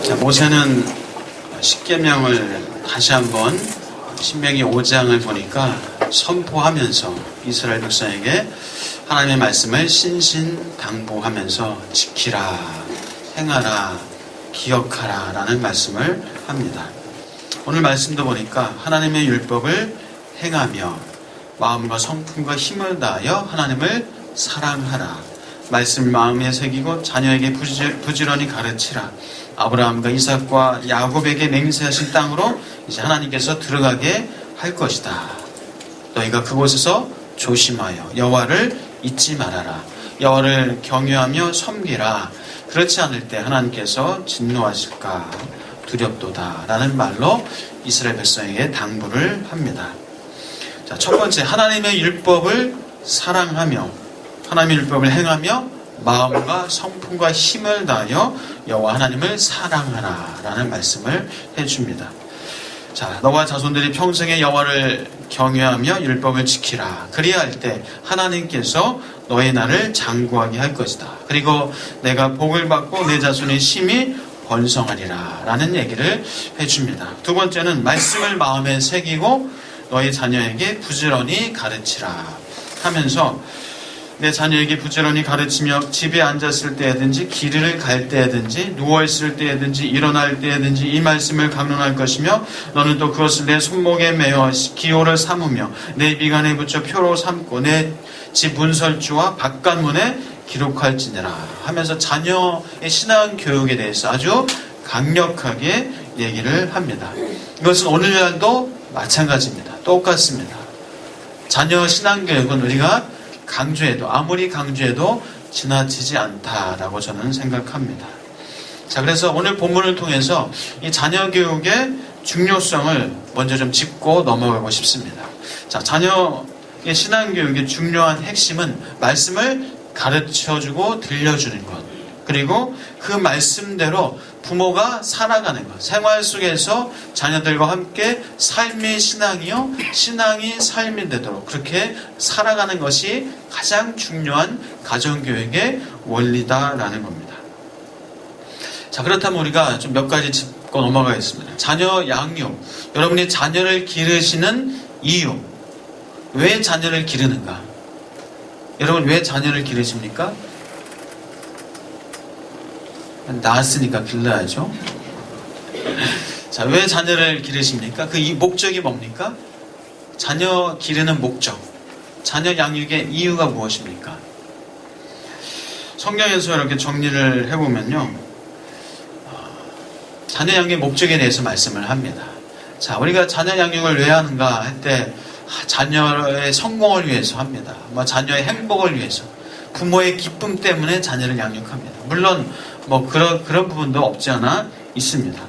자, 모세는 십계명을 다시 한번 신명기 5장을 보니까 선포하면서 이스라엘 백성에게 하나님의 말씀을 신신당부하면서 지키라, 행하라, 기억하라 라는 말씀을 합니다. 오늘 말씀도 보니까 하나님의 율법을 행하며 마음과 성품과 힘을 다하여 하나님을 사랑하라, 말씀을 마음에 새기고 자녀에게 부지런히 가르치라, 아브라함과 이삭과 야곱에게 맹세하신 땅으로 이제 하나님께서 들어가게 할 것이다. 너희가 그곳에서 조심하여 여호와를 잊지 말아라. 여호와를 경외하며 섬기라. 그렇지 않을 때 하나님께서 진노하실까 두렵도다 라는 말로 이스라엘 백성에게 당부를 합니다. 자, 첫 번째, 하나님의 율법을 사랑하며 하나님의 율법을 행하며 마음과 성품과 힘을 다하여 여호와 하나님을 사랑하라 라는 말씀을 해줍니다. 자, 너와 자손들이 평생에 여호와를 경외하며 율법을 지키라. 그리야 할 때 하나님께서 너의 날을 장구하게 할 것이다. 그리고 내가 복을 받고 내 자손의 심히 번성하리라 라는 얘기를 해줍니다. 두 번째는 말씀을 마음에 새기고 너의 자녀에게 부지런히 가르치라 하면서 내 자녀에게 부지런히 가르치며 집에 앉았을 때든지 길을 갈 때든지 누워있을 때든지 일어날 때든지 이 말씀을 강론할 것이며 너는 또 그것을 내 손목에 매어 기호를 삼으며 내 미간에 붙여 표로 삼고 내 집 문설주와 바깥문에 기록할지니라 하면서 자녀의 신앙 교육에 대해서 아주 강력하게 얘기를 합니다. 이것은 오늘날도 마찬가지입니다. 똑같습니다. 자녀 신앙 교육은 우리가 강조해도 아무리 강조해도 지나치지 않다라고 저는 생각합니다. 자, 그래서 오늘 본문을 통해서 이 자녀 교육의 중요성을 먼저 좀 짚고 넘어가고 싶습니다. 자, 자녀의 신앙 교육의 중요한 핵심은 말씀을 가르쳐주고 들려주는 것, 그리고 그 말씀대로 부모가 살아가는 것, 생활 속에서 자녀들과 함께 삶이 신앙이요, 신앙이 삶이 되도록 그렇게 살아가는 것이 가장 중요한 가정교육의 원리다라는 겁니다. 자, 그렇다면 우리가 좀 몇 가지 짚고 넘어가겠습니다. 자녀 양육, 여러분이 자녀를 기르시는 이유, 왜 자녀를 기르는가? 여러분 왜 자녀를 기르십니까? 낳았으니까 길러야죠. 자, 왜 자녀를 기르십니까? 그 목적이 뭡니까? 자녀 기르는 목적, 자녀 양육의 이유가 무엇입니까? 성경에서 이렇게 정리를 해보면요, 자녀 양육의 목적에 대해서 말씀을 합니다. 자, 우리가 자녀 양육을 왜 하는가 할 때 자녀의 성공을 위해서 합니다. 자녀의 행복을 위해서, 부모의 기쁨 때문에 자녀를 양육합니다. 물론 그런 부분도 없지 않아 있습니다.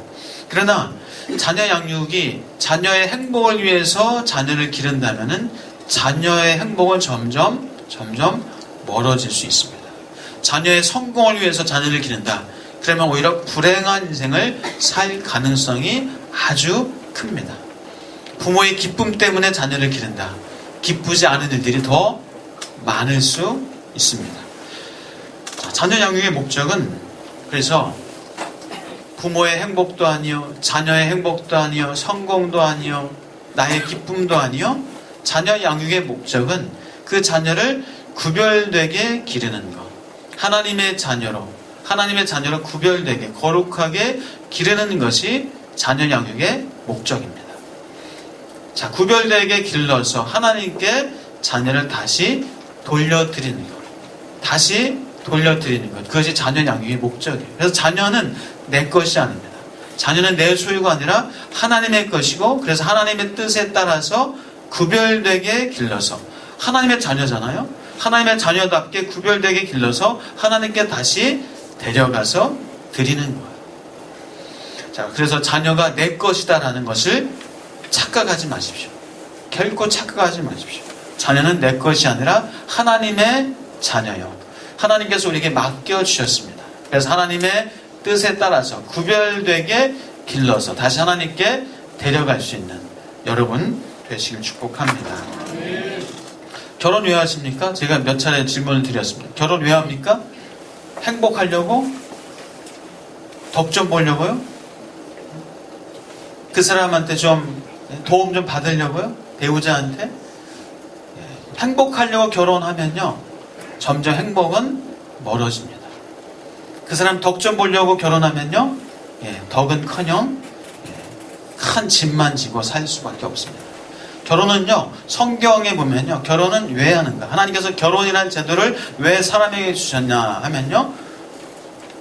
그러나 자녀 양육이 자녀의 행복을 위해서 자녀를 기른다면은 자녀의 행복은 점점 멀어질 수 있습니다. 자녀의 성공을 위해서 자녀를 기른다. 그러면 오히려 불행한 인생을 살 가능성이 아주 큽니다. 부모의 기쁨 때문에 자녀를 기른다. 기쁘지 않은 일들이 더 많을 수 있습니다. 자, 자녀 양육의 목적은 그래서 부모의 행복도 아니요, 자녀의 행복도 아니요, 성공도 아니요, 나의 기쁨도 아니요, 자녀 양육의 목적은 그 자녀를 구별되게 기르는 것, 하나님의 자녀로 구별되게 거룩하게 기르는 것이 자녀 양육의 목적입니다. 자, 구별되게 길러서 하나님께 자녀를 다시 돌려드리는 것, 그것이 자녀 양육의 목적이에요. 그래서 자녀는 내 것이 아닙니다. 자녀는 내 소유가 아니라 하나님의 것이고, 그래서 하나님의 뜻에 따라서 구별되게 길러서, 하나님의 자녀잖아요. 하나님의 자녀답게 구별되게 길러서 하나님께 다시 데려가서 드리는 거예요. 자, 그래서 자녀가 내 것이다라는 것을 착각하지 마십시오. 결코 착각하지 마십시오. 자녀는 내 것이 아니라 하나님의 자녀요, 하나님께서 우리에게 맡겨주셨습니다. 그래서 하나님의 뜻에 따라서 구별되게 길러서 다시 하나님께 데려갈 수 있는 여러분 되시길 축복합니다. 결혼 왜 하십니까? 제가 몇 차례 질문을 드렸습니다. 결혼 왜 합니까? 행복하려고? 덕 좀 보려고요? 그 사람한테 좀 도움 좀 받으려고요? 배우자한테? 행복하려고 결혼하면요, 점점 행복은 멀어집니다. 그 사람 덕 좀 보려고 결혼하면요, 덕은커녕 큰 짐만 지고 살 수밖에 없습니다. 결혼은요, 성경에 보면요, 결혼은 왜 하는가? 하나님께서 결혼이라는 제도를 왜 사람에게 주셨냐 하면요,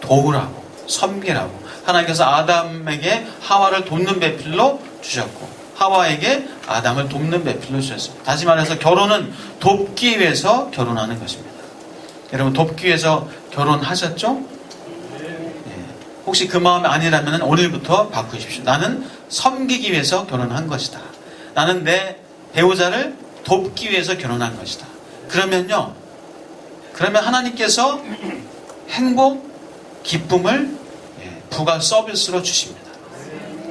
도우라고, 섬기라고. 하나님께서 아담에게 하와를 돕는 배필로 주셨고, 하와에게 아담을 돕는 배필로 주셨습니다. 다시 말해서 결혼은 돕기 위해서 결혼하는 것입니다. 여러분, 돕기 위해서 결혼하셨죠? 혹시 그 마음이 아니라면 오늘부터 바꾸십시오. 나는 섬기기 위해서 결혼한 것이다. 나는 내 배우자를 돕기 위해서 결혼한 것이다. 그러면 하나님께서 행복, 기쁨을 부가 서비스로 주십니다.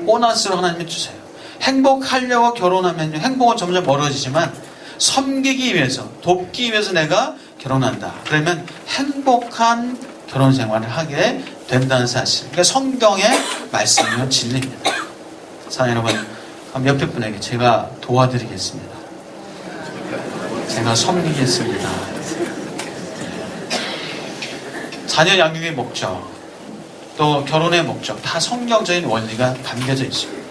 보너스로 하나님이 주세요. 행복하려고 결혼하면요, 행복은 점점 멀어지지만 섬기기 위해서, 돕기 위해서 내가 결혼한다. 그러면 행복한 결혼 생활을 하게 된다는 사실. 그러니까 성경의 말씀이면 진리입니다. 사랑하는 여러분, 그럼 옆에 분에게 제가 도와드리겠습니다. 제가 섬기겠습니다. 자녀 양육의 목적, 또 결혼의 목적, 다 성경적인 원리가 담겨져 있습니다.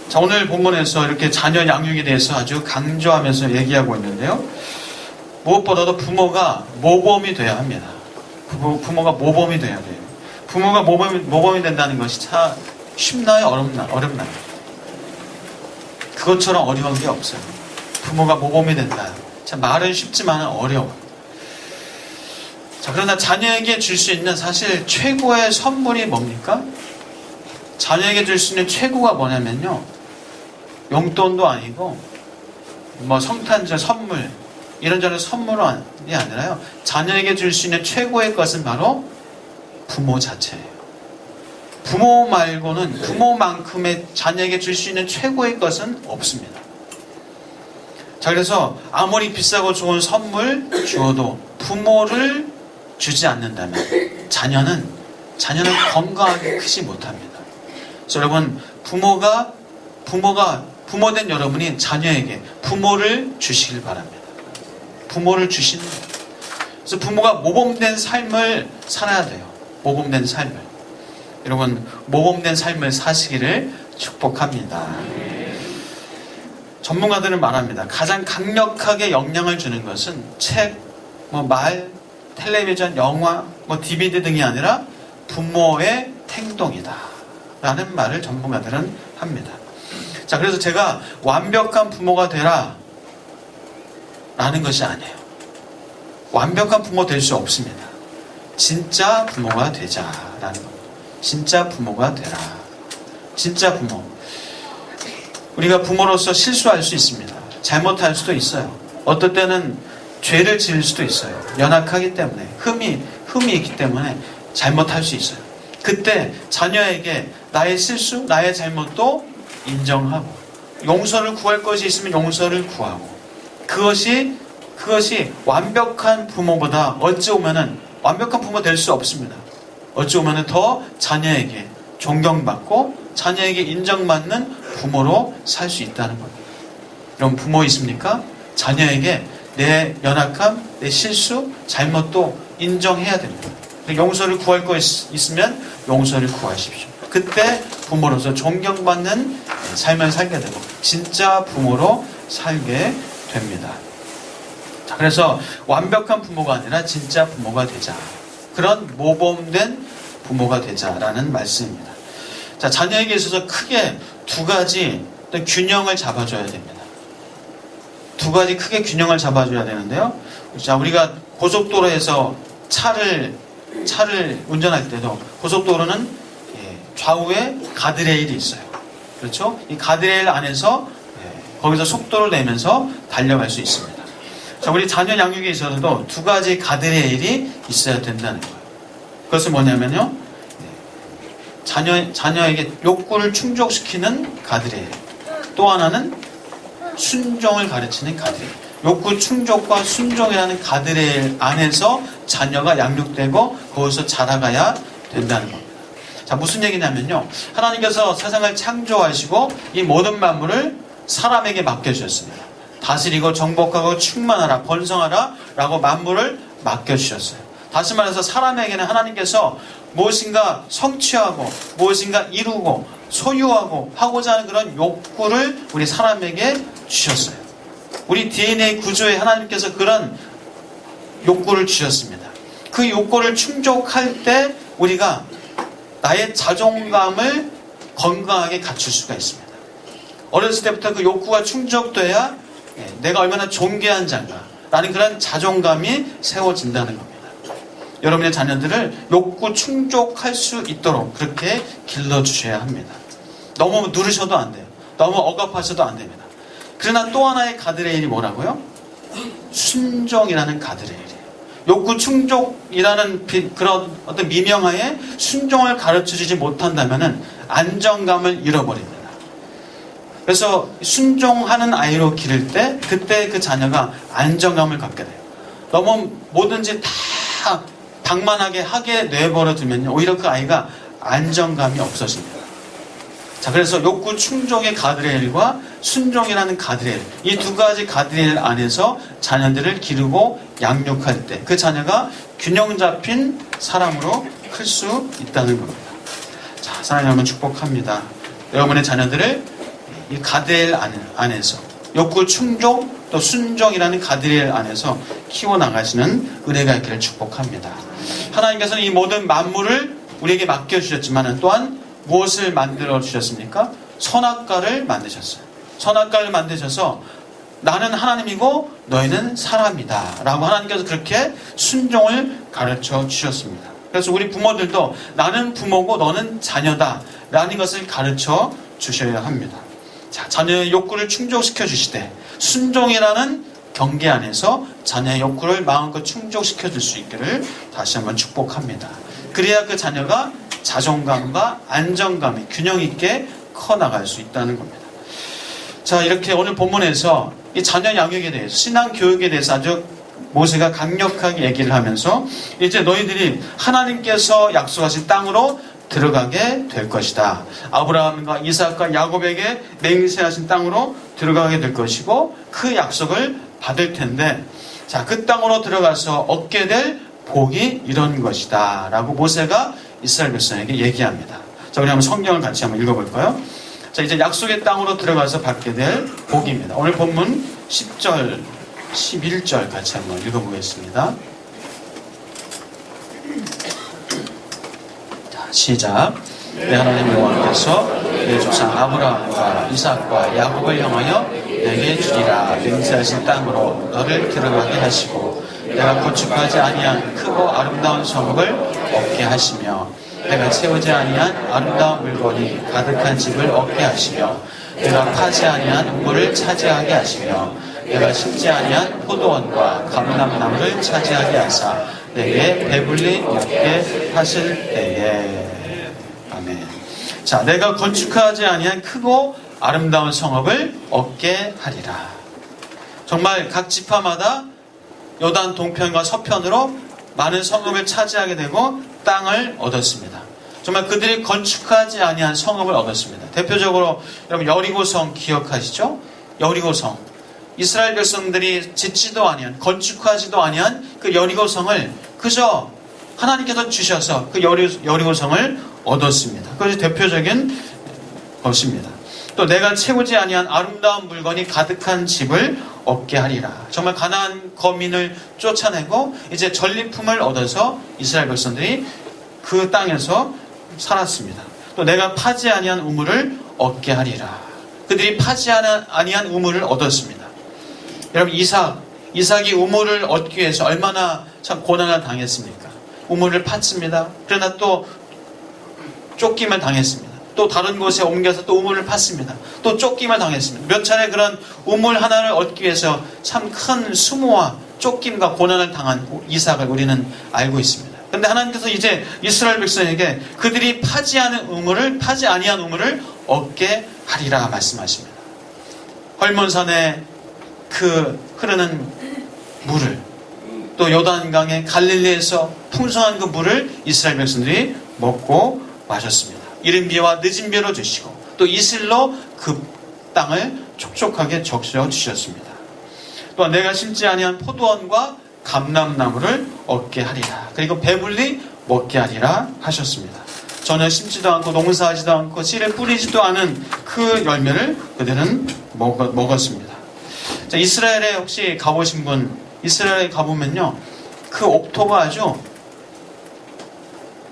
자, 오늘 본문에서 이렇게 자녀 양육에 대해서 아주 강조하면서 얘기하고 있는데요. 무엇보다도 부모가 모범이 돼야 합니다. 부모가 모범이 돼야 돼요. 부모가 모범이 된다는 것이 참 쉽나요? 어렵나요? 그것처럼 어려운 게 없어요. 부모가 모범이 된다. 참 말은 쉽지만 어려워. 자, 그러나 자녀에게 줄 수 있는 사실 최고의 선물이 뭡니까? 자녀에게 줄 수 있는 최고가 뭐냐면요, 용돈도 아니고 뭐 성탄절 선물, 이런저런 선물이 아니라요, 자녀에게 줄 수 있는 최고의 것은 바로 부모 자체예요. 부모 말고는, 부모만큼의 자녀에게 줄 수 있는 최고의 것은 없습니다. 자, 그래서 아무리 비싸고 좋은 선물 주어도 부모를 주지 않는다면 자녀는 건강하게 크지 못합니다. 그래서 여러분, 부모된 여러분이 자녀에게 부모를 주시길 바랍니다. 부모를 주시는 거예요. 그래서 부모가 모범된 삶을 살아야 돼요. 모범된 삶을. 여러분, 모범된 삶을 사시기를 축복합니다. 전문가들은 말합니다. 가장 강력하게 영향을 주는 것은 책, 말, 텔레비전, 영화, DVD 등이 아니라 부모의 행동이다 라는 말을 전문가들은 합니다. 자, 그래서 제가 완벽한 부모가 되라 라는 것이 아니에요. 완벽한 부모 될 수 없습니다. 진짜 부모가 되자라는 겁니다. 진짜 부모가 되라. 진짜 부모. 우리가 부모로서 실수할 수 있습니다. 잘못할 수도 있어요. 어떨 때는 죄를 지을 수도 있어요. 연약하기 때문에, 흠이 있기 때문에 잘못할 수 있어요. 그때 자녀에게 나의 실수, 나의 잘못도 인정하고, 용서를 구할 것이 있으면 용서를 구하고, 그것이 완벽한 부모보다 어찌 보면은 완벽한 부모 될 수 없습니다. 어찌 보면은 더 자녀에게 존경받고 자녀에게 인정받는 부모로 살 수 있다는 겁니다. 여러분, 부모 있습니까? 자녀에게 내 연약함, 내 실수, 잘못도 인정해야 됩니다. 용서를 구할 거 있으면 용서를 구하십시오. 그때 부모로서 존경받는 삶을 살게 되고 진짜 부모로 살게 됩니다. 자, 그래서 완벽한 부모가 아니라 진짜 부모가 되자. 그런 모범된 부모가 되자라는 말씀입니다. 자, 자녀에게 있어서 크게 두 가지 균형을 잡아줘야 됩니다. 두 가지 크게 균형을 잡아줘야 되는데요. 자, 우리가 고속도로에서 차를 운전할 때도 고속도로는 좌우에 가드레일이 있어요. 그렇죠? 이 가드레일 안에서 거기서 속도를 내면서 달려갈 수 있습니다. 자, 우리 자녀 양육에 있어서도 두 가지 가드레일이 있어야 된다는 거예요. 그것은 뭐냐면요, 자녀에게 욕구를 충족시키는 가드레일, 또 하나는 순종을 가르치는 가드레일. 욕구 충족과 순종이라는 가드레일 안에서 자녀가 양육되고 거기서 자라가야 된다는 겁니다. 자, 무슨 얘기냐면요. 하나님께서 세상을 창조하시고 이 모든 만물을 사람에게 맡겨주셨습니다. 다스리고 정복하고 충만하라, 번성하라 라고 만물을 맡겨주셨어요. 다시 말해서 사람에게는 하나님께서 무엇인가 성취하고 무엇인가 이루고 소유하고 하고자 하는 그런 욕구를 우리 사람에게 주셨어요. 우리 DNA 구조에 하나님께서 그런 욕구를 주셨습니다. 그 욕구를 충족할 때 우리가 나의 자존감을 건강하게 갖출 수가 있습니다. 어렸을 때부터 그 욕구가 충족돼야 내가 얼마나 존귀한 자인가 라는 그런 자존감이 세워진다는 겁니다. 여러분의 자녀들을 욕구 충족할 수 있도록 그렇게 길러주셔야 합니다. 너무 누르셔도 안 돼요. 너무 억압하셔도 안 됩니다. 그러나 또 하나의 가드레일이 뭐라고요? 순종이라는 가드레일이에요. 욕구 충족이라는 그런 어떤 미명하에 순종을 가르쳐주지 못한다면 안정감을 잃어버립니다. 그래서 순종하는 아이로 기를 때 그때 그 자녀가 안정감을 갖게 돼요. 너무 뭐든지 다 방만하게 하게 내버려 두면요, 오히려 그 아이가 안정감이 없어집니다. 자, 그래서 욕구 충족의 가드레일과 순종이라는 가드레일, 이 두 가지 가드레일 안에서 자녀들을 기르고 양육할 때 그 자녀가 균형 잡힌 사람으로 클 수 있다는 겁니다. 자, 사랑하는 여러분, 축복합니다. 여러분의 자녀들을 이 가드레일 안에서 욕구 충족 또 순종이라는 가드레일 안에서 키워나가시는 은혜가 있기를 축복합니다. 하나님께서는 이 모든 만물을 우리에게 맡겨주셨지만 또한 무엇을 만들어 주셨습니까? 선악과를 만드셨어요. 선악과를 만드셔서 나는 하나님이고 너희는 사람이다 라고 하나님께서 그렇게 순종을 가르쳐 주셨습니다. 그래서 우리 부모들도 나는 부모고 너는 자녀다 라는 것을 가르쳐 주셔야 합니다. 자, 자녀의 욕구를 충족시켜 주시되 순종이라는 경계 안에서 자녀의 욕구를 마음껏 충족시켜 줄 수 있기를 다시 한번 축복합니다. 그래야 그 자녀가 자존감과 안정감이 균형 있게 커나갈 수 있다는 겁니다. 자, 이렇게 오늘 본문에서 이 자녀 양육에 대해서, 신앙 교육에 대해서 아주 모세가 강력하게 얘기를 하면서 이제 너희들이 하나님께서 약속하신 땅으로 들어가게 될 것이다. 아브라함과 이삭과 야곱에게 맹세하신 땅으로 들어가게 될 것이고 그 약속을 받을 텐데, 자, 그 땅으로 들어가서 얻게 될 복이 이런 것이다 라고 모세가 이스라엘 백성에게 얘기합니다. 자, 우리 한번 성경을 같이 한번 읽어볼까요? 자, 이제 약속의 땅으로 들어가서 받게 될 복입니다. 오늘 본문 10절, 11절 같이 한번 읽어보겠습니다. 자, 시작. 내 하나님 여호와께서 내 조상 아브라함과 이삭과 야곱을 향하여 내게 주리라 맹세하신 땅으로 너를 들어가게 하시고 내가 건축하지 아니한 크고 아름다운 성읍을 얻게 하시며 내가 채우지 아니한 아름다운 물건이 가득한 집을 얻게 하시며 내가 파지 아니한 우물을 차지하게 하시며 내가 심지 아니한 포도원과 감람나무를 차지하게 하사 내게 배불리 먹게 하실 때에. 아멘. 자, 내가 건축하지 아니한 크고 아름다운 성읍을 얻게 하리라. 정말 각 지파마다 요단 동편과 서편으로 많은 성읍을 차지하게 되고 땅을 얻었습니다. 정말 그들이 건축하지 아니한 성읍을 얻었습니다. 대표적으로 여러분 여리고성 기억하시죠? 여리고성. 이스라엘 백성들이 짓지도 아니한, 건축하지도 아니한 그 여리고성을 그저 하나님께서 주셔서 그 여리고성을 얻었습니다. 그것이 대표적인 것입니다. 또 내가 채우지 아니한 아름다운 물건이 가득한 집을 얻게 하리라. 정말 가나안 거민을 쫓아내고 이제 전리품을 얻어서 이스라엘 백성들이 그 땅에서 살았습니다. 또 내가 파지 아니한 우물을 얻게 하리라. 그들이 파지 아니한 우물을 얻었습니다. 여러분, 이삭이 우물을 얻기 위해서 얼마나 참 고난을 당했습니까? 우물을 팠습니다. 그러나 또 쫓김을 당했습니다. 또 다른 곳에 옮겨서 또 우물을 팠습니다. 또 쫓김을 당했습니다. 몇 차례 그런 우물 하나를 얻기 위해서 참 큰 수모와 쫓김과 고난을 당한 이삭을 우리는 알고 있습니다. 그런데 하나님께서 이제 이스라엘 백성에게 그들이 파지 아니한 우물을 얻게 하리라 말씀하십니다. 헐몬산에 그 흐르는 물을, 또 요단강의 갈릴리에서 풍성한 그 물을 이스라엘 백성들이 먹고 마셨습니다. 이른 비와 늦은 비로 주시고 또 이슬로 그 땅을 촉촉하게 적셔 주셨습니다. 또한 내가 심지 아니한 포도원과 감람나무를 얻게 하리라. 그리고 배불리 먹게 하리라 하셨습니다. 전혀 심지도 않고 농사하지도 않고 씨를 뿌리지도 않은 그 열매를 그들은 먹었습니다. 자, 이스라엘에 혹시 가보신 분, 이스라엘에 가보면요, 그 옥토가 아주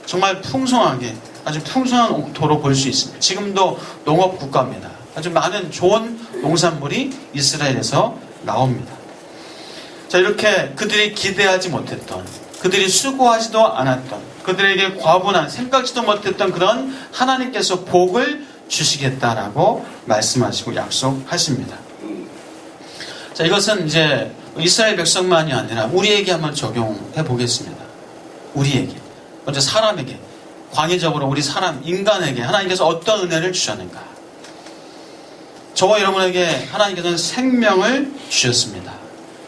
정말 풍성하게, 아주 풍성한 옥토로 볼 수 있습니다. 지금도 농업 국가입니다. 아주 많은 좋은 농산물이 이스라엘에서 나옵니다. 자, 이렇게 그들이 기대하지 못했던, 그들이 수고하지도 않았던, 그들에게 과분한, 생각지도 못했던 그런 하나님께서 복을 주시겠다라고 말씀하시고 약속하십니다. 자, 이것은 이제 이스라엘 백성만이 아니라 우리에게 한번 적용해 보겠습니다. 우리에게. 먼저 사람에게, 광의적으로 우리 사람, 인간에게 하나님께서 어떤 은혜를 주셨는가? 저와 여러분에게 하나님께서는 생명을 주셨습니다.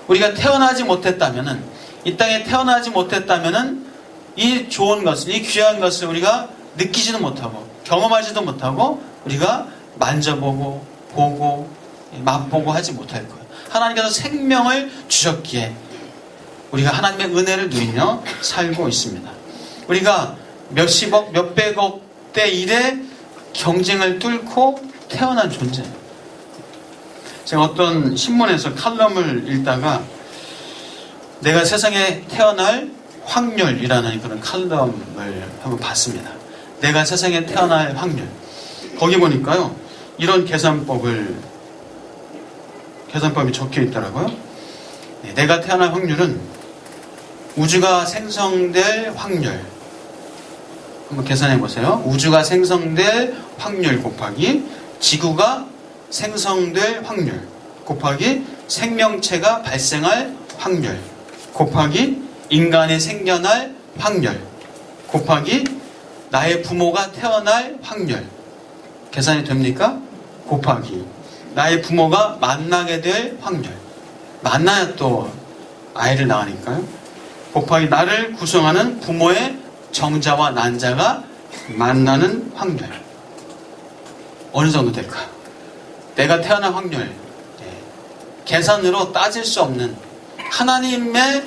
우리가 태어나지 못했다면은, 이 땅에 태어나지 못했다면은 이 좋은 것을, 이 귀한 것을 우리가 느끼지도 못하고 경험하지도 못하고 우리가 만져보고 보고 맛보고 하지 못할 거예요. 하나님께서 생명을 주셨기에 우리가 하나님의 은혜를 누리며 살고 있습니다. 우리가 몇십억, 몇백억 대 일의 경쟁을 뚫고 태어난 존재예요. 제가 어떤 신문에서 칼럼을 읽다가 내가 세상에 태어날 확률이라는 그런 칼럼을 한번 봤습니다. 내가 세상에 태어날 확률. 거기 보니까요, 이런 계산법이 적혀 있더라고요. 내가 태어날 확률은 우주가 생성될 확률. 한번 계산해 보세요. 우주가 생성될 확률 곱하기 지구가 생성될 확률 곱하기 생명체가 발생할 확률 곱하기 인간이 생겨날 확률 곱하기 나의 부모가 태어날 확률. 계산이 됩니까? 곱하기 나의 부모가 만나게 될 확률. 만나야 또 아이를 낳으니까요. 곱하기 나를 구성하는 부모의 정자와 난자가 만나는 확률. 어느 정도 될까요? 내가 태어난 확률. 계산으로 따질 수 없는 하나님의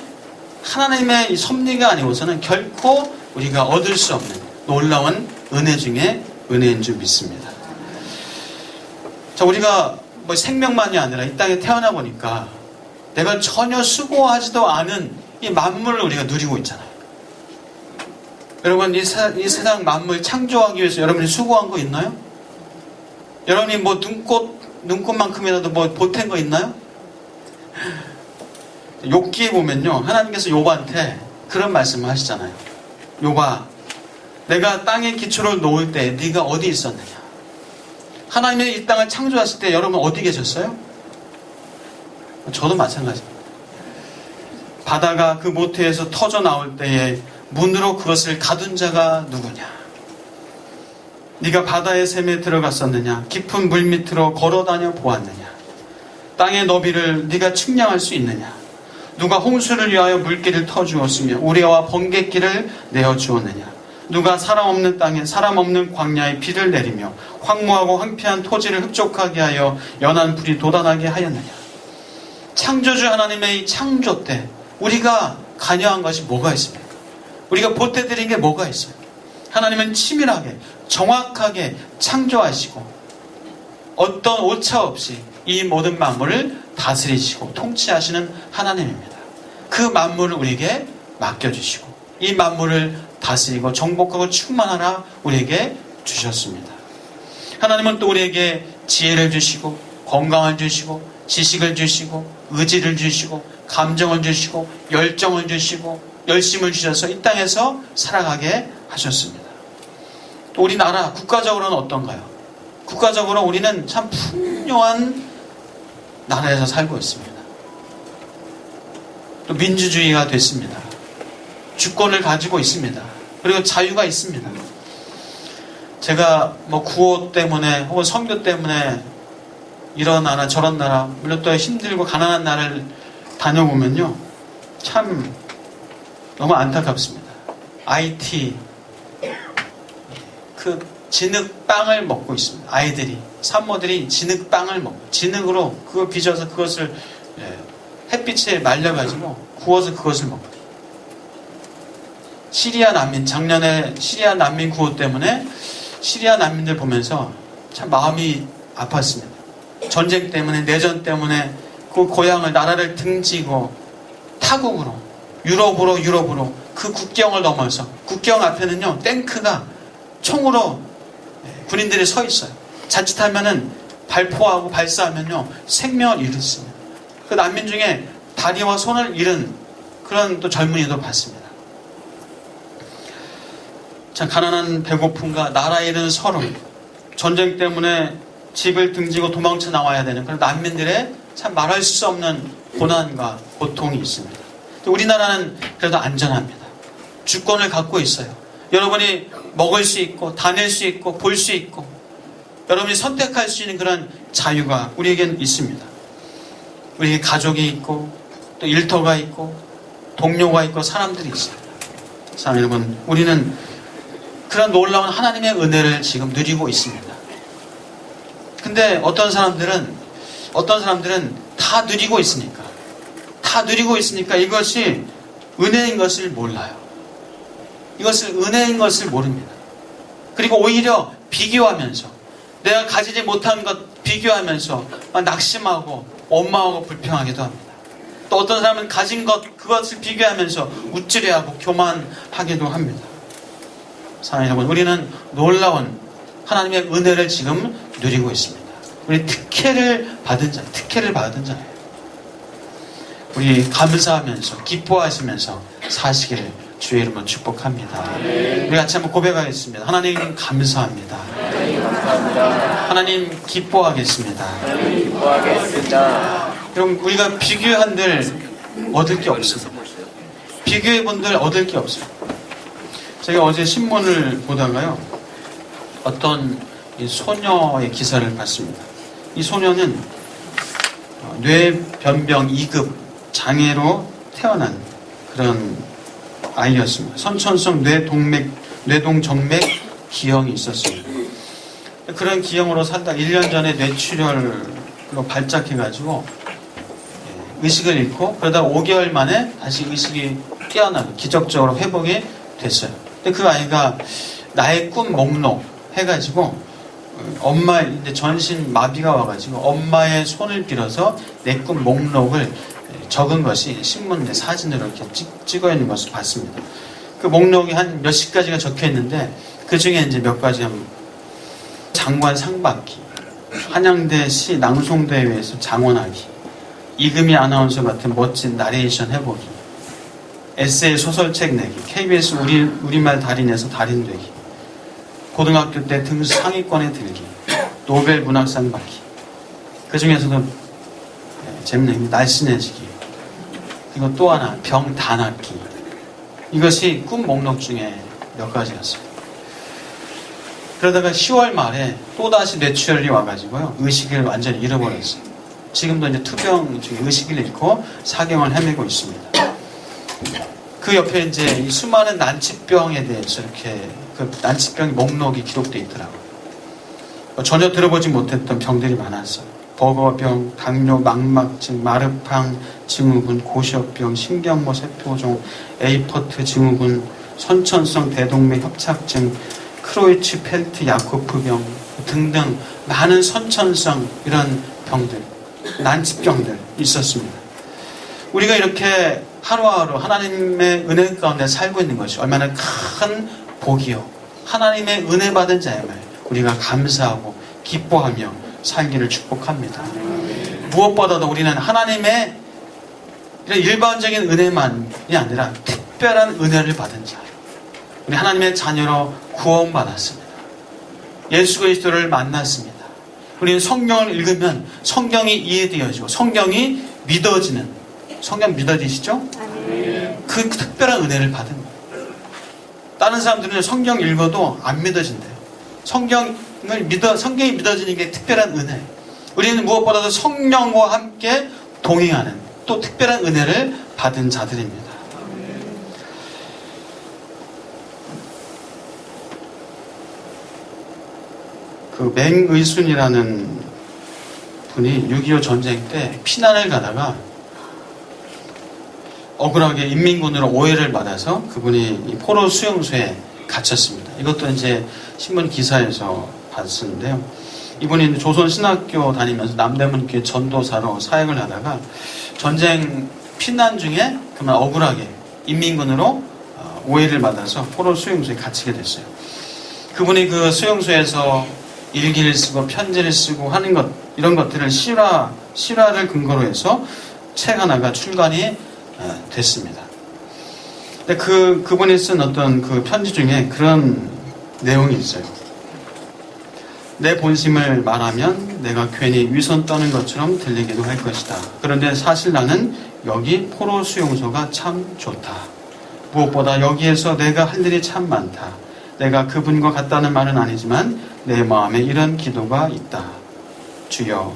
이 섭리가 아니고서는 결코 우리가 얻을 수 없는 놀라운 은혜 중에 은혜인 줄 믿습니다. 자, 우리가 뭐 생명만이 아니라 이 땅에 태어나 보니까 내가 전혀 수고하지도 않은 이 만물을 우리가 누리고 있잖아요. 여러분, 이 세상 만물 창조하기 위해서 여러분이 수고한 거 있나요? 여러분이 뭐 눈꽃만큼이라도 뭐 보탠 거 있나요? 욥기에 보면요, 하나님께서 욥한테 그런 말씀을 하시잖아요. 욥아, 내가 땅의 기초를 놓을 때 네가 어디 있었느냐? 하나님이 이 땅을 창조하실 때 여러분 어디 계셨어요? 저도 마찬가지입니다. 바다가 그 모태에서 터져 나올 때에 문으로 그것을 가둔 자가 누구냐? 네가 바다의 샘에 들어갔었느냐? 깊은 물 밑으로 걸어다녀 보았느냐? 땅의 너비를 네가 측량할 수 있느냐? 누가 홍수를 위하여 물길을 터주었으며 우레와 번갯길을 내어주었느냐? 누가 사람 없는 땅에 사람 없는 광야에 비를 내리며 황무하고 황폐한 토지를 흡족하게 하여 연한 불이 돋아나게 하였느냐? 창조주 하나님의 창조 때 우리가 관여한 것이 뭐가 있습니까? 우리가 보태드린 게 뭐가 있어요? 하나님은 치밀하게 정확하게 창조하시고 어떤 오차 없이 이 모든 만물을 다스리시고 통치하시는 하나님입니다. 그 만물을 우리에게 맡겨주시고 이 만물을 다스리고 정복하고 충만하라 우리에게 주셨습니다. 하나님은 또 우리에게 지혜를 주시고 건강을 주시고 지식을 주시고 의지를 주시고 감정을 주시고 열정을 주시고 열심을 주셔서 이 땅에서 살아가게 하셨습니다. 또 우리나라 국가적으로는 어떤가요? 국가적으로 우리는 참 풍요한 나라에서 살고 있습니다. 또 민주주의가 됐습니다. 주권을 가지고 있습니다. 그리고 자유가 있습니다. 제가 뭐 구호 때문에 혹은 선교 때문에 이런 나라 저런 나라 물론 또 힘들고 가난한 나라를 다녀보면요 참 너무 안타깝습니다. IT 그 진흙빵을 먹고 있습니다. 아이들이, 산모들이 진흙빵을 먹고, 진흙으로 그걸 빚어서 그것을 햇빛에 말려가지고 구워서 그것을 먹고. 시리아 난민, 작년에 시리아 난민 구호 때문에 시리아 난민들 보면서 참 마음이 아팠습니다. 전쟁 때문에, 내전 때문에 그 고향을, 나라를 등지고 타국으로, 유럽으로 그 국경을 넘어서, 국경 앞에는요 탱크가 총으로 군인들이 서 있어요. 자칫하면은 발포하고 발사하면요 생명을 잃습니다. 그 난민 중에 다리와 손을 잃은 그런 또 젊은이도 봤습니다. 참 가난한 배고픔과 나라 잃은 서름, 전쟁 때문에 집을 등지고 도망쳐 나와야 되는 그런 난민들의 참 말할 수 없는 고난과 고통이 있습니다. 우리나라는 그래도 안전합니다. 주권을 갖고 있어요. 여러분이 먹을 수 있고 다닐 수 있고 볼 수 있고 여러분이 선택할 수 있는 그런 자유가 우리에겐 있습니다. 우리에게 가족이 있고 또 일터가 있고 동료가 있고 사람들이 있습니다. 사랑 여러분, 우리는 그런 놀라운 하나님의 은혜를 지금 누리고 있습니다. 근데 어떤 사람들은 다 누리고 있으니까 이것이 은혜인 것을 몰라요. 이것을 은혜인 것을 모릅니다. 그리고 오히려 비교하면서, 내가 가지지 못한 것 비교하면서 막 낙심하고 원망하고 불평하기도 합니다. 또 어떤 사람은 가진 것, 그것을 비교하면서 우쭐해하고 교만하기도 합니다. 사랑하는 여러분, 우리는 놀라운 하나님의 은혜를 지금 누리고 있습니다. 우리 특혜를 받은 자예요. 우리 감사하면서 기뻐하시면서 사시기를 주의 이름으로 축복합니다. 우리 같이 한번 고백하겠습니다. 하나님 감사합니다. 하나님 기뻐하겠습니다. 여러분, 우리가 비교한들 얻을 게 없습니다. 비교해본들 얻을 게 없어요. 제가 어제 신문을 보다가요, 어떤 소녀의 기사를 봤습니다. 이 소녀는 뇌변병 2급 장애로 태어난 그런 아이였습니다. 선천성 뇌동정맥 기형이 있었습니다. 그런 기형으로 살다 1년 전에 뇌출혈로 발작해가지고 의식을 잃고, 그러다 5개월 만에 다시 의식이 깨어나고 기적적으로 회복이 됐어요. 근데 그 아이가 나의 꿈 목록 해가지고 엄마, 이제 전신 마비가 와가지고 엄마의 손을 빌어서 내 꿈 목록을 적은 것이 신문에 사진으로 이렇게 찍어 있는 것을 봤습니다. 그 목록이 한 몇십 가지가 적혀 있는데, 그 중에 이제 몇 가지 하면, 장관 상 받기, 한양대 시 낭송대회에서 장원하기, 이금희 아나운서 같은 멋진 나레이션 해보기, 에세이 소설책 내기, KBS 우리말 달인에서 달인 되기, 고등학교 때 등수 상위권에 들기, 노벨 문학상 받기, 그 중에서도 재밌는 게 날씬해지기, 그리고 또 하나 병 다 낫기. 이것이 꿈 목록 중에 몇 가지였어요. 그러다가 10월 말에 또다시 뇌출혈이 와가지고요, 의식을 완전히 잃어버렸어요. 지금도 이제 투병 중에 의식을 잃고 사경을 헤매고 있습니다. 그 옆에 이제 이 수많은 난치병에 대해서 이렇게 그 난치병 목록이 기록되어 있더라고요. 전혀 들어보지 못했던 병들이 많았어요. 버거병, 당뇨, 망막증, 마르팡 증후군, 고시혈병, 신경모 세포종, 에이퍼트 증후군, 선천성 대동맥 협착증, 크로이츠 펠트 야코프병 등등 많은 선천성 이런 병들, 난치병들 있었습니다. 우리가 이렇게 하루하루 하나님의 은혜 가운데 살고 있는 것이 얼마나 큰 복이요, 하나님의 은혜 받은 자임을 우리가 감사하고 기뻐하며 살기를 축복합니다. 무엇보다도 우리는 하나님의 이런 일반적인 은혜만이 아니라 특별한 은혜를 받은 자, 우리 하나님의 자녀로 구원받았습니다. 예수 그리스도를 만났습니다. 우리는 성경을 읽으면 성경이 이해되어지고 성경이 믿어지는, 성경 믿어지시죠? 그 특별한 은혜를 받은 거예요. 다른 사람들은 성경 읽어도 안 믿어진대요. 성경이 믿어지는 게 특별한 은혜. 우리는 무엇보다도 성령과 함께 동행하는 또 특별한 은혜를 받은 자들입니다. 그 맹의순이라는 분이 6.25 전쟁 때 피난을 가다가 억울하게 인민군으로 오해를 받아서 그분이 이 포로 수용소에 갇혔습니다. 이것도 이제 신문 기사에서 봤었는데요. 이분이 조선신학교 다니면서 남대문교회 전도사로 사역을 하다가 전쟁 피난 중에 그만 억울하게 인민군으로 오해를 받아서 포로 수용소에 갇히게 됐어요. 그분이 그 수용소에서 일기를 쓰고 편지를 쓰고 하는 것, 이런 것들을 실화를 근거로 해서 책 하나가 출간이 됐습니다. 근데 그분이 쓴 어떤 그 편지 중에 그런 내용이 있어요. 내 본심을 말하면 내가 괜히 위선 떠는 것처럼 들리기도 할 것이다. 그런데 사실 나는 여기 포로 수용소가 참 좋다. 무엇보다 여기에서 내가 할 일이 참 많다. 내가 그분과 같다는 말은 아니지만 내 마음에 이런 기도가 있다. 주여,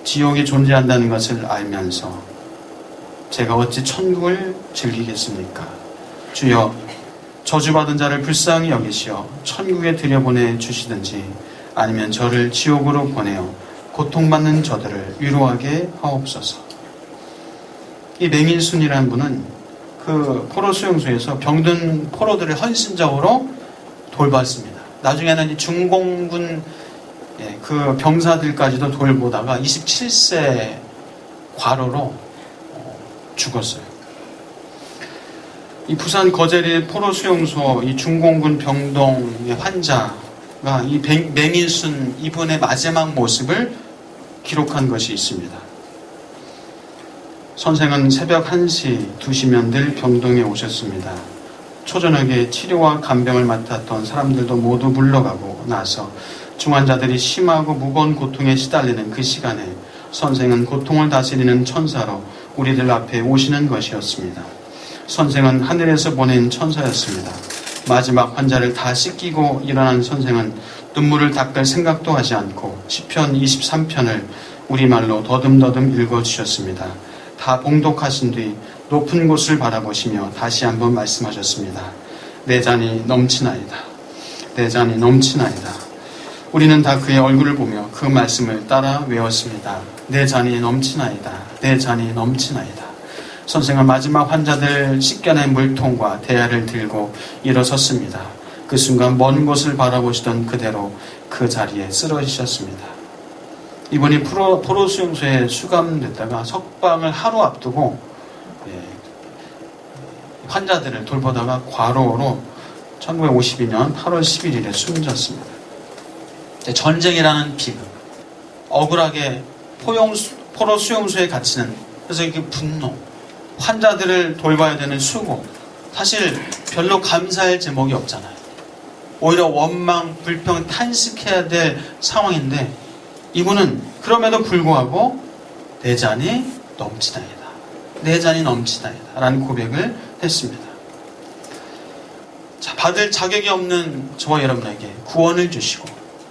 지옥이 존재한다는 것을 알면서 제가 어찌 천국을 즐기겠습니까? 주여, 저주받은 자를 불쌍히 여기시어 천국에 들여보내 주시든지 아니면 저를 지옥으로 보내어 고통받는 저들을 위로하게 하옵소서. 이 맹인순이라는 분은 그 포로 수용소에서 병든 포로들을 헌신적으로 돌봤습니다. 나중에는 이 중공군 그 병사들까지도 돌보다가 27세 과로로 죽었어요. 이 부산 거제리 포로 수용소 이 중공군 병동의 환자가 이 맹인순 이분의 마지막 모습을 기록한 것이 있습니다. 선생은 새벽 1시, 2시면 늘 병동에 오셨습니다. 초저녁에 치료와 간병을 맡았던 사람들도 모두 물러가고 나서 중환자들이 심하고 무거운 고통에 시달리는 그 시간에 선생은 고통을 다스리는 천사로 우리들 앞에 오시는 것이었습니다. 선생은 하늘에서 보낸 천사였습니다. 마지막 환자를 다 씻기고 일어난 선생은 눈물을 닦을 생각도 하지 않고 시편 23편을 우리말로 더듬더듬 읽어주셨습니다. 다 봉독하신 뒤 높은 곳을 바라보시며 다시 한번 말씀하셨습니다. 내 잔이 넘치나이다. 내 잔이 넘치나이다. 우리는 다 그의 얼굴을 보며 그 말씀을 따라 외웠습니다. 내 잔이 넘치나이다. 내 잔이 넘치나이다. 선생은 마지막 환자들 씻겨낸 물통과 대야를 들고 일어섰습니다. 그 순간 먼 곳을 바라보시던 그대로 그 자리에 쓰러지셨습니다. 이분이 포로 수용소에 수감됐다가 석방을 하루 앞두고 환자들을 돌보다가 과로로 1952년 8월 11일에 숨졌습니다. 전쟁이라는 비극, 억울하게 포로 수용소에 갇히는, 그래서 이게 분노, 환자들을 돌봐야 되는 수고, 사실 별로 감사할 제목이 없잖아요. 오히려 원망, 불평, 탄식해야 될 상황인데 이분은 그럼에도 불구하고 내 잔이 넘치나이다. 내 잔이 넘치나이다. 라는 고백을 했습니다. 자, 받을 자격이 없는 저와 여러분에게 구원을 주시고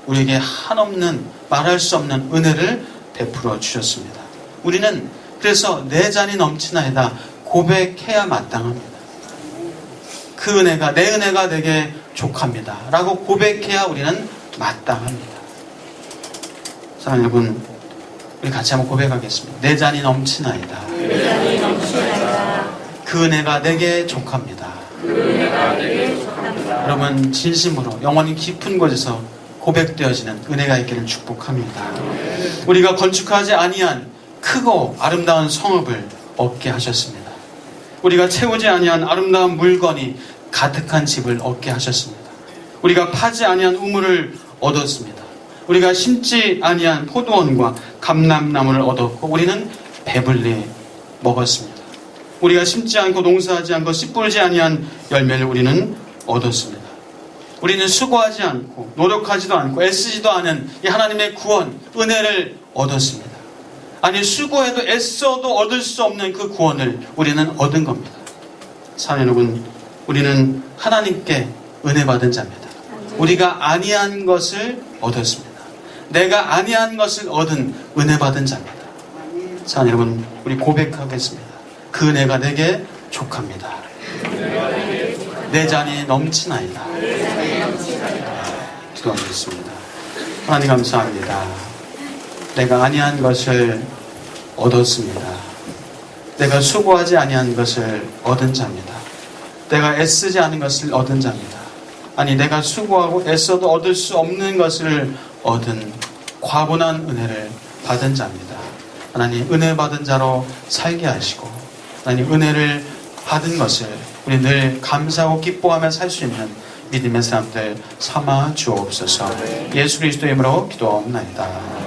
우리에게 한없는 말할 수 없는 은혜를 베풀어 주셨습니다. 우리는 그래서 내 잔이 넘치나이다 고백해야 마땅합니다. 그 은혜가, 내 은혜가 내게 족합니다. 라고 고백해야 우리는 마땅합니다. 사랑하는 여러분, 우리 같이 한번 고백하겠습니다. 내 잔이 넘치나이다. 내 잔이 넘치나이다. 그 은혜가 내게 족합니다. 그 은혜가 내게 족합니다. 여러분, 진심으로 영원히 깊은 곳에서 고백되어지는 은혜가 있기를 축복합니다. 우리가 건축하지 아니한 크고 아름다운 성읍을 얻게 하셨습니다. 우리가 채우지 아니한 아름다운 물건이 가득한 집을 얻게 하셨습니다. 우리가 파지 아니한 우물을 얻었습니다. 우리가 심지 아니한 포도원과 감람나무를 얻었고 우리는 배불리 먹었습니다. 우리가 심지 않고 농사하지 않고 씨 뿌리지 아니한 열매를 우리는 얻었습니다. 우리는 수고하지 않고 노력하지도 않고 애쓰지도 않은 이 하나님의 구원, 은혜를 얻었습니다. 아니, 수고해도 애써도 얻을 수 없는 그 구원을 우리는 얻은 겁니다. 사랑하는 여러분, 우리는 하나님께 은혜 받은 자입니다. 우리가 아니한 것을 얻었습니다. 내가 아니한 것을 얻은 은혜 받은 자입니다. 사랑하는 여러분, 우리 고백하겠습니다. 그 은혜가 내게 족합니다. 내 잔이 넘치나이다. 기도하겠습니다. 하나님 감사합니다. 내가 아니한 것을 얻었습니다. 내가 수고하지 아니한 것을 얻은 자입니다. 내가 애쓰지 않은 것을 얻은 자입니다. 아니 내가 수고하고 애써도 얻을 수 없는 것을 얻은 과분한 은혜를 받은 자입니다. 하나님 은혜 받은 자로 살게 하시고 하나님 은혜를 받은 것을 우리 늘 감사하고 기뻐하며 살 수 있는 믿음의 사람들 삼아 주옵소서. 예수 그리스도의 이름으로 기도합니다.